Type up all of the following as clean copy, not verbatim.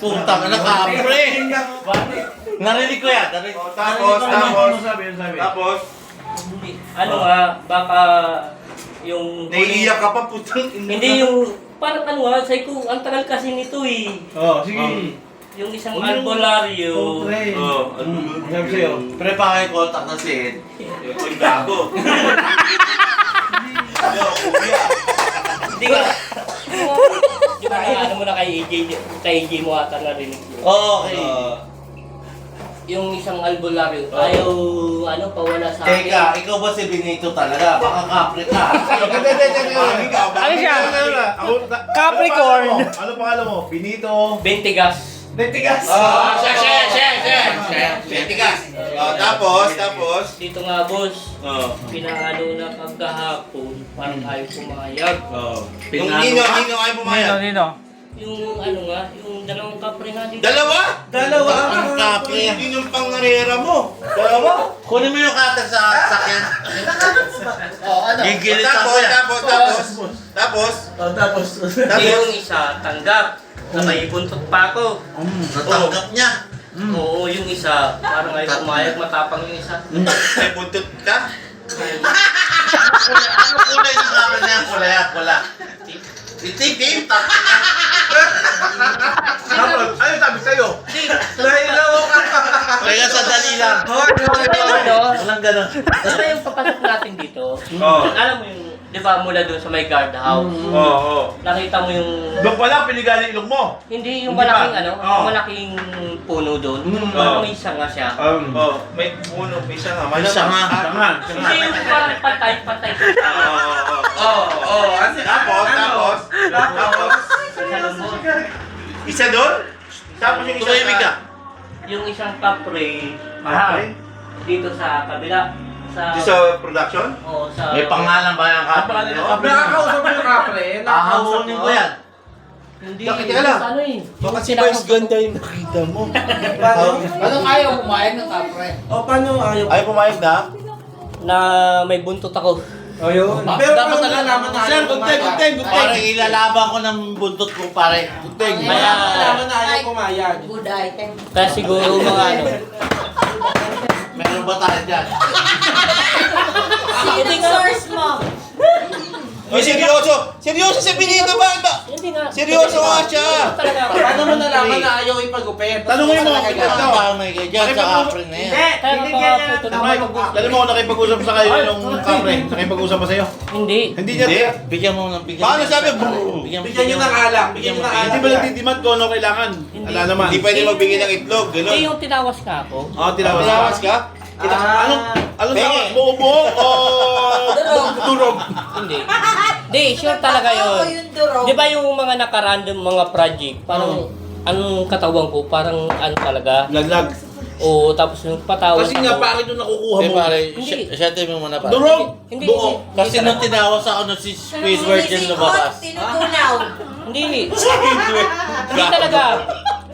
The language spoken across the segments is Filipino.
Puntang na kapre. Narinig ko yan. Tapos, Ano nga, baka yung... naiiyak ka pa, putang. Hindi yung... Parang ano nga, sabi ko, ang tagal kasi nito eh. Sige. Yung isang albularyo. Sabi sa'yo. Pre, pakikontak na si Ed. Yung gago. Hindi nga. Di ba ano mo na kay AJ mo ata narinig yun. Okay. Yung isang albularyo, ayaw pawala sa akin. Teka, ikaw ba si Benito talaga? Baka kapre ka. Ano siya? Capricorn. Ano pangalan mo? Pinito. Bentigas. Netigas. Tigas. Tapos. Dito nga boss, Oh. pinangalo na kagahapon, parang ayaw pumayag. Yung nino ay pumayag. Nino? Yung yung dalawang kapre nga dito. Dalawa? Ang kapre. Hindi yung pangarera mo. Dalawa? Kunin mo yung cutter sa sakyan. Gigilit ako yan. Tapos. Yung isa, tanggap. May buntot pa ako. Natanggap niya. Oo, yung isa, parang ayaw pumayag, matapang yung isa. May buntot ka? Ano kulay ng kapre niya? Pula. Itim. Tapos, ano sabi sa'yo? Nahilaw ka. Kaya sandali lang. Walang ganun. Diba yung papasok natin dito? Oo. Alam mo yung, di ba mula doon sa may guardhouse? Oo. Nakita mo yung, Doon pala, pinigali ilong mo. hindi yung Hindi ba? malaking Oo. yung malaking puno doon. Parang may sanga siya. May puno, may siya nga. May sanga. Hindi yung parang patay. Tapos. Sa loob. Isa doon? Tapos yung isa Tumahimik ka. Yung isang kapre, dito sa kabila. Di sa production? Oo, sa... May pangalan ba yung kapre? Nakakausap mo yung kapre. Ahawonin ko yan. Hindi, Teka lang. ano eh. Baka si Vice ganda yung nakita mo. Anong ayaw pumayag ng kapre? Paano ayaw? Ay, pumayag na? Na may buntot ako. Ayun. Pero dapat nalalaman na ayaw pumayag. Parang ilalaban ko ng buntot ko pare. Kaya, Nalalaman na ayaw pumayag. Good item. kaya siguro mga ano. Meron ba tayo dyan? Hindi nga. Source mo. Ay, seryoso! Seryoso si Benito ba? Hindi nga. Seryoso nga siya! Talaga. Paano mo nalaman na ayaw ipagupit? Tanungin mo, Parang may ganyan sa kapre na yan. Kaya mapaputol ako. Dali mo ako nakipag-usap sa kayo yung kapre. Nakipag-usap pa sa'yo. Hindi. Hindi niya. Hindi. Bigyan mo ng bigyan. Paano sabi? Bigyan Bigyan nyo ng alak. Bigyan nyo ng alak. Hindi ba nagtitimat kung ano kailangan? Ala naman. Hindi pwede magbigay ng itlog, Hindi gano'n. yung tinawas ka ako. Oo, tinawas Tinawas ka? Anong Penge. tawas? Buo-buo o durog? Hindi. Hindi, sure talaga Ako yun. yung durog. Di ba yung mga nakarandom mga project, parang anong katawan ko, parang ano talaga. Laglag. Oo, tapos yung patawag Kasi nga bakit yung nakukuha Eh mo? pare, Hindi. siya mo muna pare. Durog! Hindi, Buo. hindi. Kasi nung tinawas ako na si Squidward yung lumabas. Tinutunaw. Hindi. Hindi talaga.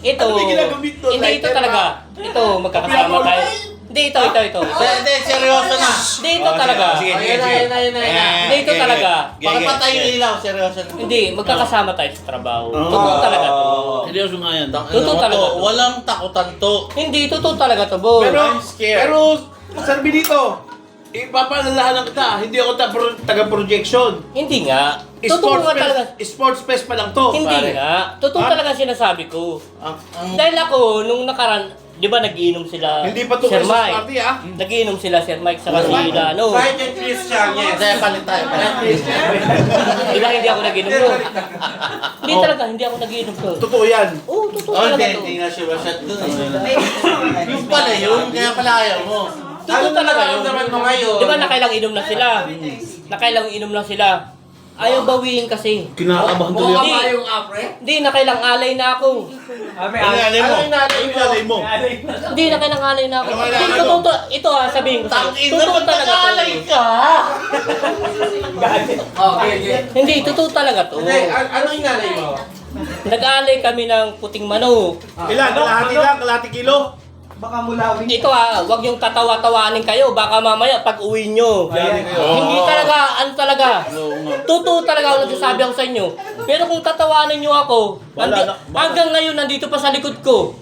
Ito. Ano may ginagamit doon? Hindi ito Lighter talaga. Ito, magkakasama tayo. Hindi, ito. Hindi, seryoso na. Hindi, ito talaga. Sige, sige, Ayun na, sige. ayun na, ayun na, ayun na. Hindi, ito talaga. Bakit patay yung ilaw? Seryoso na. Hindi, magkakasama tayo sa trabaho. Totoo talaga to. Seryoso nga yan. Totoo talaga to. Walang takutan to. Hindi, totoo talaga to, boy. Pero, Sir Benito, ipapaalalahanan kita, hindi ako taga-projection. Hindi nga. Totoo nga talaga. Sports fest pa lang to. Hindi pare. nga. Totoo talaga sinasabi ko. Ang Dahil ako, nung nakaraan, di ba nagiinom sila Hindi pa to Sir Christmas Mike? party ah. Nagiinom sila Sir Mike sa kanila, ano. and Christian, yes. Kaya palit tayo. Di ba hindi ako nagiinom to? Hindi talaga, hindi ako nagiinom to. Totoo yan. Oo, totoo Oh, talaga hindi to. nga siya shot dun eh. Yung pala yun, kaya pala ayaw mo. Totoo talaga yun. naman mo ngayon? Di ba nakailang inom na sila? Nakailang inom na sila. Ayaw bawiin kasi. Kinakabahan tuloy Mukha ako. pa yung kapre. Hindi, nakailang alay na ako. Ano yung nalay mo? Hindi, nakailang alay na ako. Ano Hindi, alay mo? totoo. Ito sabihin ko sa'yo. Tangin Totoo naman talaga nag-aalay to. ka. Okay. Hindi, totoo talaga to. Hindi, ano yung nalay mo? Nag-aalay kami ng puting manok. Ilan? Kalahati lang? Kalahati kilo? Baka mulawin. Ito wag yung tatawa-tawanin kayo. Baka mamaya pag uwi nyo. Hindi talaga, ano talaga. Totoo talaga ako nagsasabi ako sa inyo. Pero kung tatawanin nyo ako, hanggang ngayon nandito pa sa likod ko.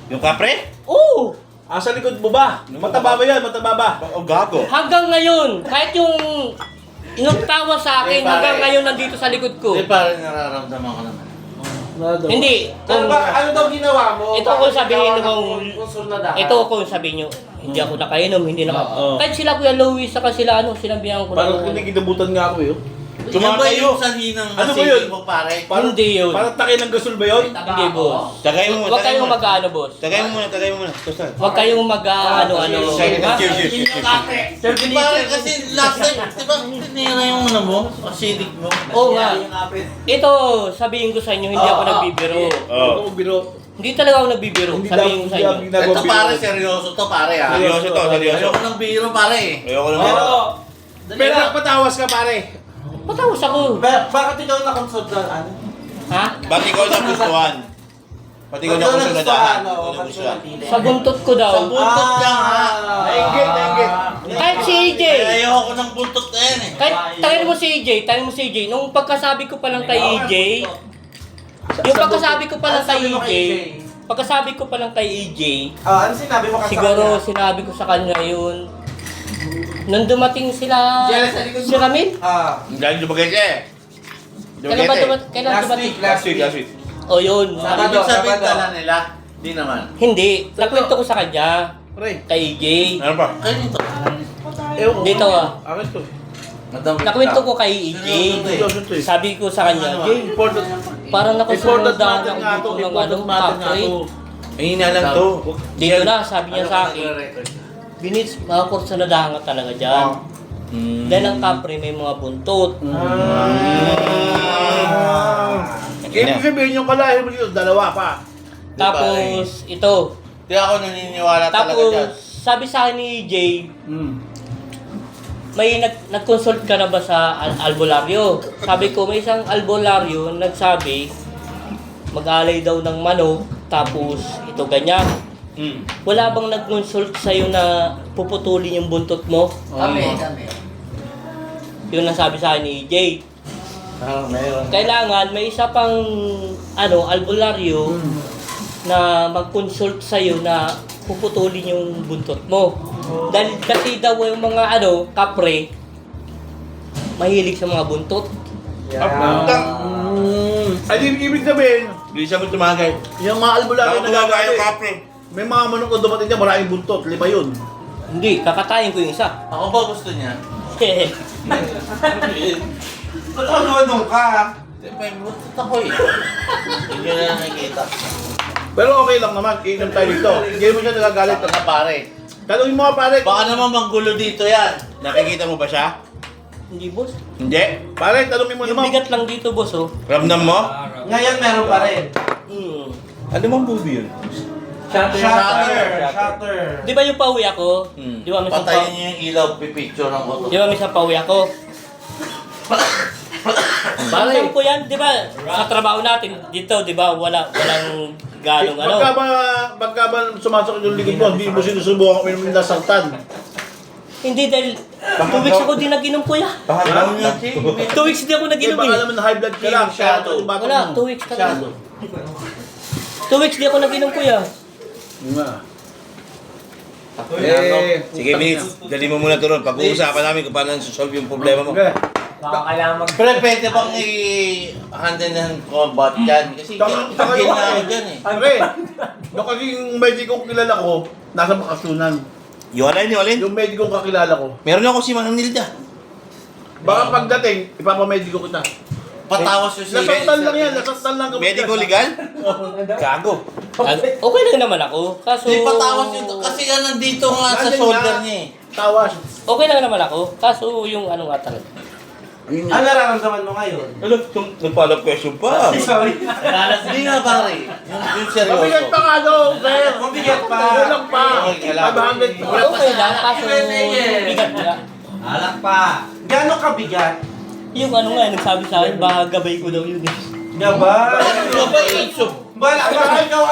Yung kapre? Oo! Sa likod mo ba? Mataba ba yan? Mataba ba? O gago. Hanggang ngayon, kahit yung inugtawa sa akin, hanggang ngayon nandito sa likod ko. Hindi parang nararamdaman ko naman. Hindi. Ano daw ginawa mo? Ito ako sabihin mo, Ito ito ako sabihin nyo, hindi ako nakainom, hindi kahit sila Kuya Louie, saka sila sinabihan ko Parang na. kinikidabutan nga ako yun. Yan ba yung sanhi ng Ano ba yun? masingin mo, pare? Hindi yun. Parang takay ng gasol ba yun? Hindi, boss. Tagay mo muna. Huwag kayong mag-ano, boss. Tagay mo muna. Tosan. Huwag kayong mag-ano. Cheers. Di pare, kasi last time, di ba, tinira yung ano mo? Acidic mo. Oo nga. Ito, sabihin ko sa inyo, hindi ako nagbibiro. Oo. Biro. Hindi talaga ako nagbibiro. Sabihin ko sa inyo. Ito pare, seryoso to pare ha. Seryoso to, seryoso. Ayoko ng biro pare. Ayoko naman. Pero nagpatawas ka pare. Patawas ako. Bakit ikaw na-consult na ano? Ha? Ba't ikaw nagustuhan? Ba't ikaw nagustuhan? Sa buntot ko Sa daw. buntot lang ha. Nainggit. Kahit si AJ. Ayoko ng buntot na yan eh. Kahit tangin mo si AJ. Nung pagkasabi ko pa lang kay AJ, yung pagkasabi ko pa lang kay AJ, pagkasabi ko pa lang kay AJ, Ano sinabi mo kasi? siguro sinabi ko sa kanya yun, nung dumating sila, si Ramil? Dahil lumagay siya eh. Kailan dumating? Last week. O yun, sabi Ibig sabihin dala nila. Di naman. hindi, nakwento ko sa kanya, Pre. kay AJ. Ano pa? Kanito. Dito Akin to. nakwento ko kay AJ. Seryoso to eh. Sabi ko sa kanya, Jay, Important. parang Important nakusunod matter nga to. ng Important matter nga kapre. to. Ay, lang to. Dito na, sabi niya sa akin, Binits, mga kursunadahan ka talaga dyan. Dahil ang kapre may mga buntot. Ibig sabihin yung kalahin mo dito, dalawa pa. Tapos, ito. Di ako naniniwala talaga dyan. Tapos, sabi sa akin ni Jay, may nag-consult ka na ba sa albularyo? Sabi ko, may isang albularyo nagsabi, mag-alay daw ng manok, tapos ito ganyan. Wala bang nag-consult sa'yo na puputulin yung buntot mo? Kami. Yun ang sabi sa akin ni Jay. Meron. Kailangan may isa pang albularyo na mag-consult sa'yo na puputulin yung buntot mo. Dahil kasi daw yung mga kapre, mahilig sa mga buntot. Ay, ibig sabihin, Bisa mo tumagay. yung mga albularyo na Nakatulog gagawin, kayo, kapre. may mga manok na dumating dyan, maraming buntot, 5 yun. Hindi, kakatayin ko yung isa. Ako ba gusto niya? Ba't ako naman ka? May buntot ako eh. Hindi na nakikita. Pero okay lang naman, inom tayo dito. Hindi mo siya nagagalit. Saka na pare. Tanungin mo nga pare. Baka naman manggulo dito yan. Nakikita mo ba siya? Hindi, boss. Hindi. Pare, tanungin mo Yung naman. bigat lang dito, boss, oh. Ramdam mo? Ngayon meron pa rin. Ano bang movie yun? Shutter. Di ba yung pauwi ako? Hmm. Di ba may isang Patayin niyo yung ilaw, pipicture ang ko. Di ba may isang pauwi ako? Alam ko yan, di ba? Sa trabaho natin dito, di ba? Walang galong Pagka ba sumasok yung ligid mo, hindi mo sinusubukan kung inom ng saltan. Hindi dahil 2 weeks ako din nag-inom, kuya. Alam niya. 2 weeks di ako Hindi nag-inom baka eh. naman high blood ka lang. Shadow. Wala, 2 weeks ka lang. 2 weeks di ako nag-inom, kuya. Sige, Binits. Dali mo muna ito ron. Pag-uusapan namin kung paano solve yung problema mo. Okay. Pero pwede bang i-hand in hand combat yan? Kasi pagkin na ako dyan eh. Pare, yung kasing medikong kilala ko, nasa bakasyonan. Yung alin? Yung medikong kakilala ko. Meron ako si Manang Nilda. Baka pagdating, ipapamediko kita. Patawas yung Nasaktan lang yan, nasaktan lang. Medico legal? Gago. Okay lang naman ako. Kaso... Hindi patawas yun. Kasi yan nandito nga sa Nandyan shoulder nga. niya eh. Tawas. Okay lang naman ako. Kaso yung nga talaga. Ano nararamdaman mo ngayon? Ano? Nag-follow question pa. Sorry. Hindi nga pare. Yung seryoso. Mabigat pa nga daw, sir. Mabigat pa. Kulang pa. Okay, kailangan. 500 pa. Okay lang, kaso bigat nga. Alak pa. Gano'ng kabigat? Yung nga, nagsabi sa akin, baka gabay ko daw yun eh. Gabay. Ano ba iso? Baka ikaw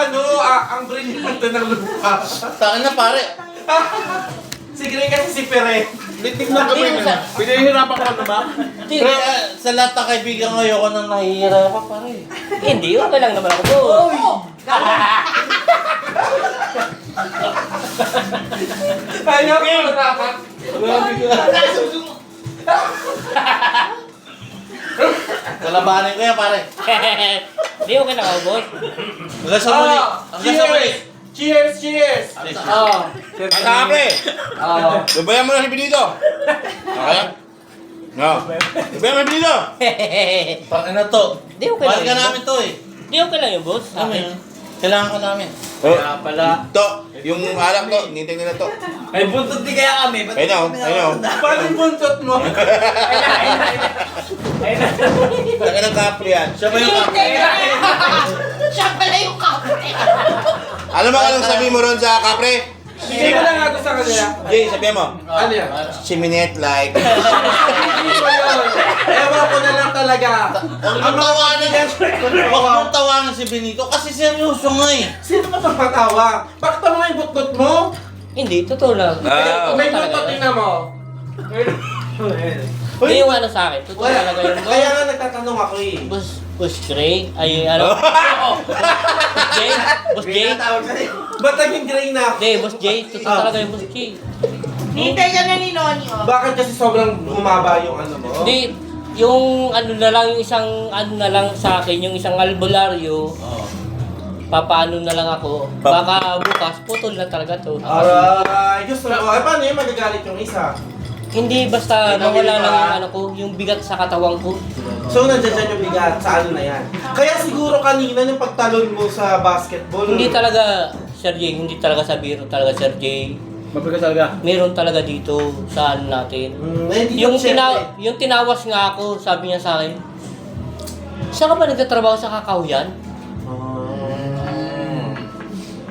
ang brilliant ng lupa. Saan na pare? Si Gray kasi si Pere. Litik ng kami na. Pinahihirapan ko naman. Pre, sa lahat ng kaibigan ko, ayoko nang nahihirapan pare. Hindi, okay lang naman ako doon. Ayaw ko dapat. Kalabanin ko yan pare. Hindi, okay lang ako, boss. Hanggang sa muli. Hanggang sa muli. Cheers! Cheers! Kapre! Lubayan mo na si Benito! Okay? No. Lubayan mo si Benito! Pang ano to? Hindi, okay lang Mahal ka yun, namin to eh. Hindi, okay lang yun, boss. Ano yun? Kailangan ka namin. Kaya pala. To, yung alak to, nintay nila to. Ay, buntot di kaya kami. Ba't Ayun na, ayun na. Paano yung buntot mo? Taka ng kapre yan. Siya ba yung Siya pala yung kapre. Alam mo anong sabi mo ron sa kapre? Hindi ko lang ako sa kanila. Jay, sabihan mo. Ano yan? Siminate like. Hindi ko yun. Ewan ko na lang talaga. Huwag mong tawanan yan. Huwag mong tawanan si Benito kasi seryoso nga eh. Sino ba itong patawa? Bakit mo yung butot mo? Hindi, totoo lang. May butot tingnan mo. Hindi yung ano sa akin. Totoo talaga yun, boss. Kaya nga nagtatanong ako eh. Boss Gray? Ay, ano? Boss Jay? Boss Jay? Ba't naging gray na? Hindi, Boss Jay. Totoo talaga yung Boss Jay. Hintay ka na ni Noni, oh. Bakit kasi sobrang humaba yung ano mo? Hindi, yung ano na lang, yung isang ano na lang sa akin, yung isang albularyo, papaano na lang ako. Baka bukas, putol na talaga to. Aray, gusto mo. Ay, paano yung magagalit yung isa? Hindi basta mawala lang yung ano ko, yung bigat sa katawan ko. So, nandiyan dyan yung bigat sa ano na yan. Kaya siguro kanina yung pagtalon mo sa basketball. Hindi talaga, Sir Jay, hindi talaga sa biro talaga, Sir Jay. Mabigat talaga. Meron talaga dito sa ano natin. Hindi Yung, siyempre. yung tinawas nga ako, sabi niya sa akin, saan ka ba nagtatrabaho sa kakahuyan?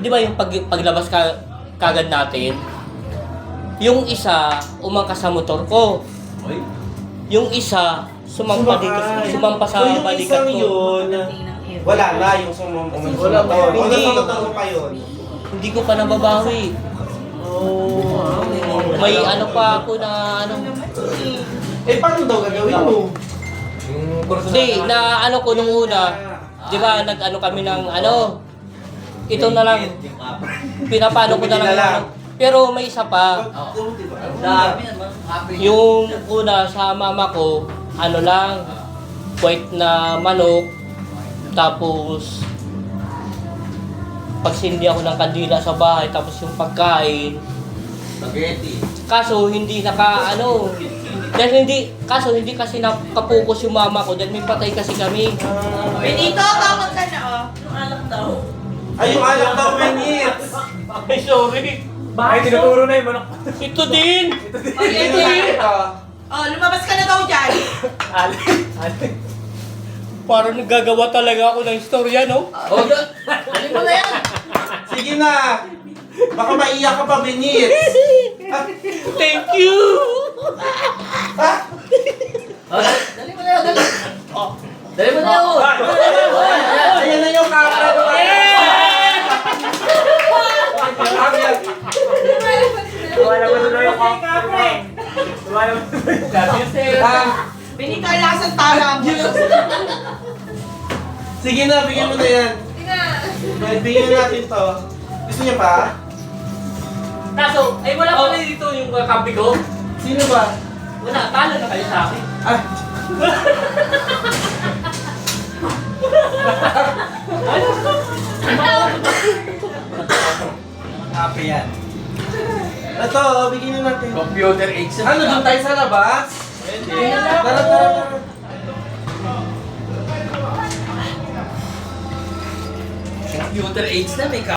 Di ba yung paglabas kagad natin, yung isa umangkas sa motor ko. Yung isa sumampa dito, sumampa sa So, yung balikat isang ko. yun, wala na yung sumampa. Wala pa. Hindi. Hindi. Ano pa yun? Hindi ko pa nababawi. May ano pa ako na ano. Eh, paano daw gagawin mo? Hindi, na ano ko nung una. Di ba, nag-ano kami ng ano. Ito na lang. Pinapano ko na lang. Ano. Pero may isa pa. Yung una sa mama ko, ano lang, white na manok, tapos pagsindi ako ng kandila sa bahay, tapos yung pagkain. Spaghetti. Kaso hindi kaso hindi kasi nakapokus yung mama ko dahil may patay kasi kami. Benito, tawag ka na, oh. Yung alak daw. Ay, yung alak daw, minutes. Ay, sorry. Ay, tinuturo na yung manok. Ito din! Okay, okay. Oh, lumabas ka na daw dyan. Parang naggagawa talaga ako ng istorya, no? Oh, yun. Alin mo na yan. Sige na. Baka maiyak ka pa, minutes. Thank you! Oh, dali mo na yan, dali. Dali mo na yan. Ayan na yung camera. Benito, ang lasang tala mo. Sige na, bigyan mo na yan. Bigyan natin to. Gusto niya pa? Kaso, ay wala pala dito yung kakampi ko. Sino ba? Wala, talo na kayo sa akin. Ah, Happy yan. ito, bigyan na natin. Computer age. Ano, doon tayo sa labas? Tara, tara, tara. Computer age na may